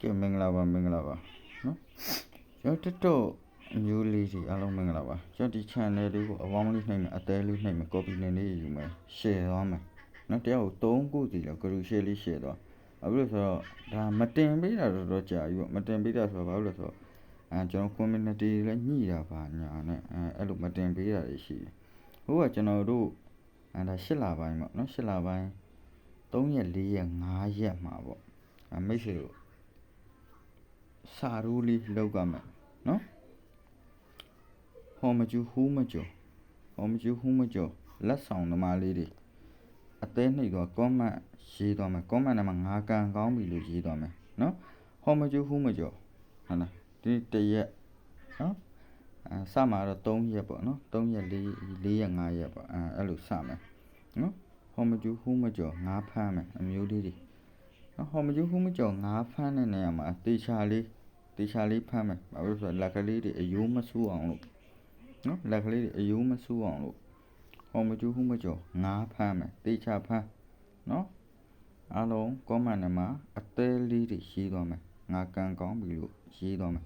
ကဲမင်္ဂလာပါနော်ကျွန်တော်တက်တော့မျိုးလေးတွေအားလုံးမင်္ဂလာပါကျွန်တော်ဒီ channel လေးကိုအပေါင်းလေးနှိမ့်မယ်အသေးလေးနှိမ့်မယ် copy နေလေးယူမယ် share သွားမယ်နော်တယောက်ကို3ခုစီလောက် group share လေး share သွားအခုလို့ဆိုတော့ဒါမတင်ပေးတာတော့ကြာပြီပေါ့မတင်ပေးတာဆိုတော့ဘာလို့လဲဆိုတော့ကျွန်တော် community လည်းညှိတာပါညာနဲ့အဲ့လိုမတင်ပေးတာတွေရှိတယ်ဟိုကကျွန်တော်တို့ဒါ8လပိုင်းပေါ့နော်8လပိုင်း3ရက်4ရက်5ရက်မှာပေါ့မိတ်ဆွေတို့စာရိုးလေးလောက်ကမယ်နော်ဟောမကျူဟူးမကျော်လက်ဆောင်သမားလေးတွေအသေးနှိပ်တော့ comment ရေးသွားမယ် comment ထဲမှာငါကန်ကောင်းပြီလို့ရေးသွားမယ်နော်ဟောမကျူဟူးမကျော်ဟုတ်လားဒီတရက်နော်စမှာတော့3ရက်ပေါ့နော်3ရက်4ရက်5ရက်ပေါ့အဲ့လိုစမယ်နော်ဟောမကျူဟူးမကျော်ငါဖမ်းမယ်အမျိုးလေးတွေနော်ဟောမကျူးဟူးမကျော်ငါဖမ်းတဲ့နေရာမှာတေချာလေးဖမ်းမယ်ဘာလို့ဆိုတော့လက်ကလေးတွေအယိုးမဆူးအောင်လို့နော်လက်ကလေးတွေအယိုးမဆူးအောင်လို့ဟောမကျူးဟူးမကျော်ငါဖမ်းမယ်တေချာဖမ်းနော်အားလုံး comment ထဲမှာအသေးလေးတွေရေးသွားမယ်ငါကန်ကောင်းပြီလို့ရေးသွားမယ်